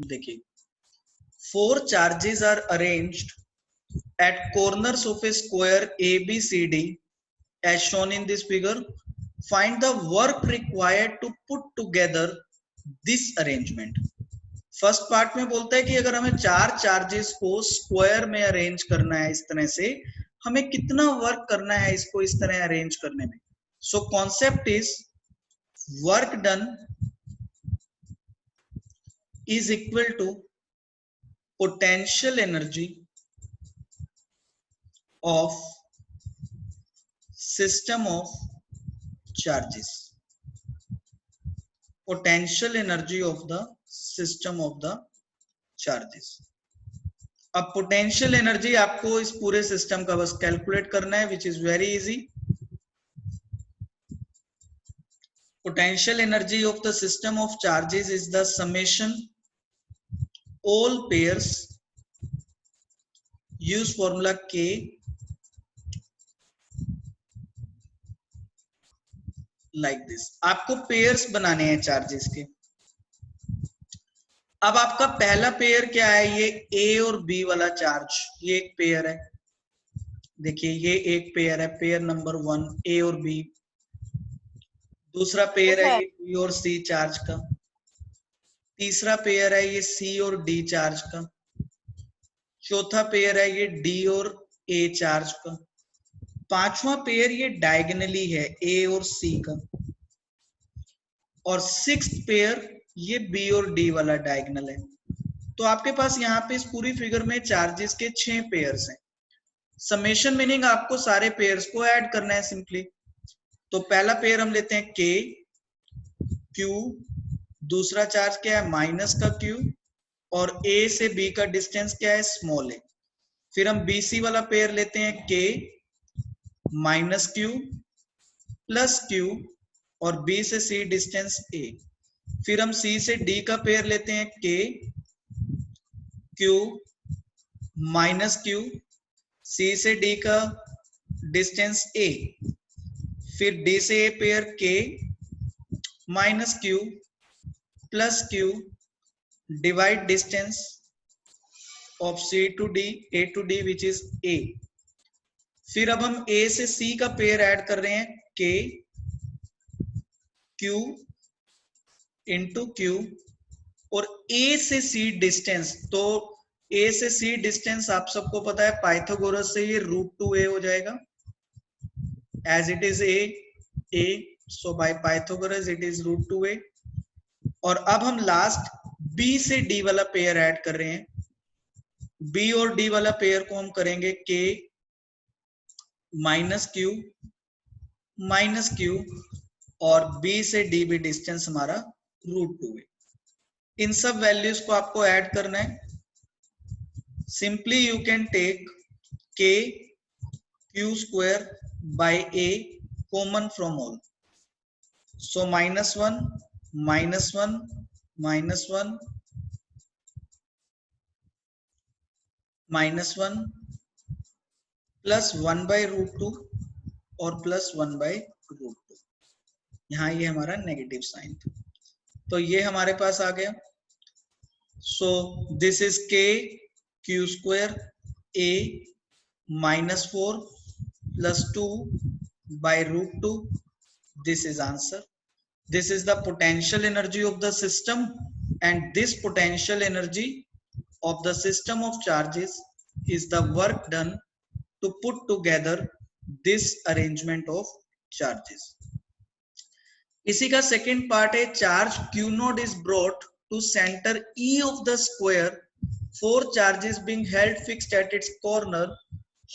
देखिए, 4 charges are arranged at corners of a square ABCD as shown in this figure. Find the work required to put together this arrangement. First part में बोलता है कि अगर हमें 4 charges को square में अरेंज करना है इस तरह से, हमें कितना वर्क करना है इसको इस तरह अरेंज करने में. So concept is work done is equal to potential energy of system of charges. Potential energy of the system of the charges. अब पोटेंशियल एनर्जी आपको इस पूरे सिस्टम का बस कैलकुलेट करना है, which is very easy. Potential energy of the system of charges is the summation all pairs, use formula K, like this. आपको pairs बनाने हैं चार्जेस के. अब आपका पहला पेयर क्या है, ये ए और बी वाला चार्ज, ये एक पेयर है. देखिए ये एक पेयर है, पेयर नंबर 1 ए और बी. दूसरा पेयर है ये बी और सी चार्ज का. तीसरा पेयर है ये सी और डी चार्ज का. चौथा पेयर है ये डी और ए चार्ज का. पांचवा पेयर ये डायगोनली है ए और सी का. और सिक्स्थ पेयर ये बी और डी वाला डायगोनल है. तो आपके पास यहाँ पे इस पूरी फिगर में चार्जेस के 6 पेयर्स हैं. समेशन मीनिंग आपको सारे पेयर्स को ऐड करना है सिंपली. तो पहला पेयर हम लेते हैं के, क्यू. दूसरा चार्ज क्या है, माइनस का क्यू. और ए से बी का डिस्टेंस क्या है, स्मॉल ए. फिर हम बी सी वाला पेयर लेते हैं के माइनस क्यू प्लस क्यू और बी से सी डिस्टेंस ए. फिर हम सी से डी का पेयर लेते हैं के क्यू माइनस क्यू, सी से डी का डिस्टेंस ए. फिर डी से ए पेयर के minus Q plus Q divide distance of C to D, A to D which is A. फिर अब हम ए से सी का पेयर ऐड कर रहे हैं के क्यू इंटू क्यू और ए से सी डिस्टेंस. तो ए से सी डिस्टेंस आप सबको पता है पाइथागोरस से ये √2a हो जाएगा, as it is A. So by Pythagoras it is √2a. और अब हम लास्ट बी से डी वाला पेयर ऐड कर रहे हैं. बी और डी वाला पेयर को हम करेंगे के माइनस क्यू और बी से डी भी डिस्टेंस हमारा √2a. इन सब वैल्यूज को आपको ऐड करना है. सिंपली यू कैन टेक के Q square by A common from all. So -1 -1 -1 -1 plus 1/√2 और प्लस 1/√2. यहाँ ये हमारा नेगेटिव साइन था, तो ये हमारे पास आ गया. सो दिस इज के Q square A -4 plus 2/√2. This is answer. This is the potential energy of the system, and this potential energy of the system of charges is the work done to put together this arrangement of charges. इसी का second part है, charge Q node is brought to center E of the square. 4 charges being held fixed at its corner.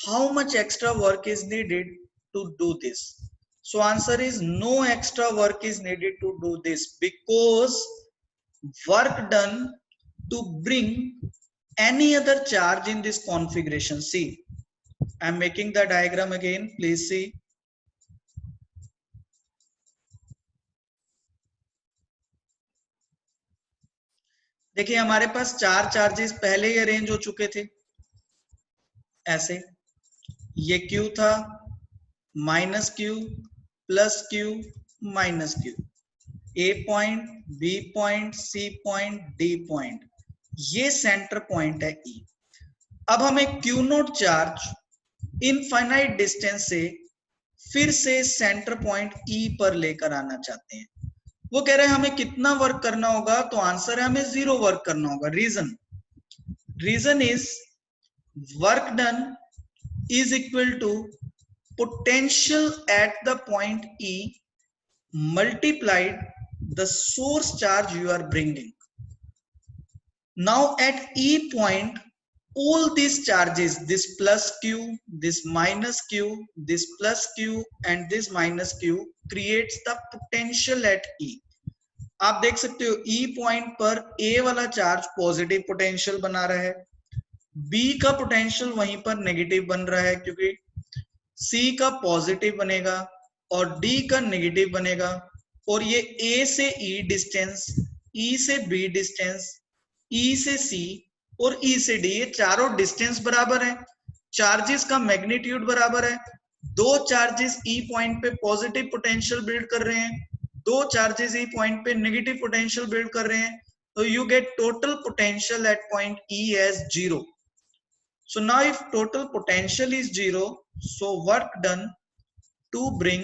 How much extra work is needed to do this? So answer is no extra work is needed to do this, because work done to bring any other charge in this configuration. See, I am making the diagram again, please see. देखिए हमारे पास 4 charges पहले ही arrange हो चुके थे ऐसे. ये Q था, minus Q plus Q minus Q, A point, B point, C point, D point. ये सेंटर पॉइंट है E। अब हमें Q note charge infinite distance से फिर से सेंटर पॉइंट E पर लेकर आना चाहते हैं। वो कह रहे हैं हमें कितना वर्क करना होगा, तो आंसर है हमें 0 वर्क करना होगा। Reason is work done is equal to potential at the point E multiplied the source charge you are bringing. Now at E point, all these charges, this plus Q, this minus Q, this plus Q and this minus Q creates the potential at E. आप देख सकते हो E point पर A वाला charge positive potential बना रहा है, B का पोटेंशियल वहीं पर नेगेटिव बन रहा है क्योंकि C का पॉजिटिव बनेगा और D का नेगेटिव बनेगा, और ये A से E डिस्टेंस, E से B डिस्टेंस, E से C और E से D, ये चारों डिस्टेंस बराबर है, चार्जेस का मैग्नीट्यूड बराबर है। दो चार्जेस E पॉइंट पे पॉजिटिव पोटेंशियल बिल्ड कर रहे हैं, दो चार्जेस E पॉइंट पे नेगेटिव पोटेंशियल बिल्ड कर रहे हैं, तो you get total potential at point E as 0. So now if total potential is 0, so work done to bring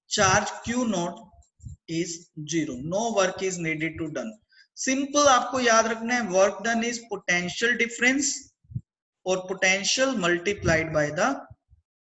charge Q naught is 0. No work is needed to done. Simple आपको याद रखना है, work done is potential difference और potential multiplied by the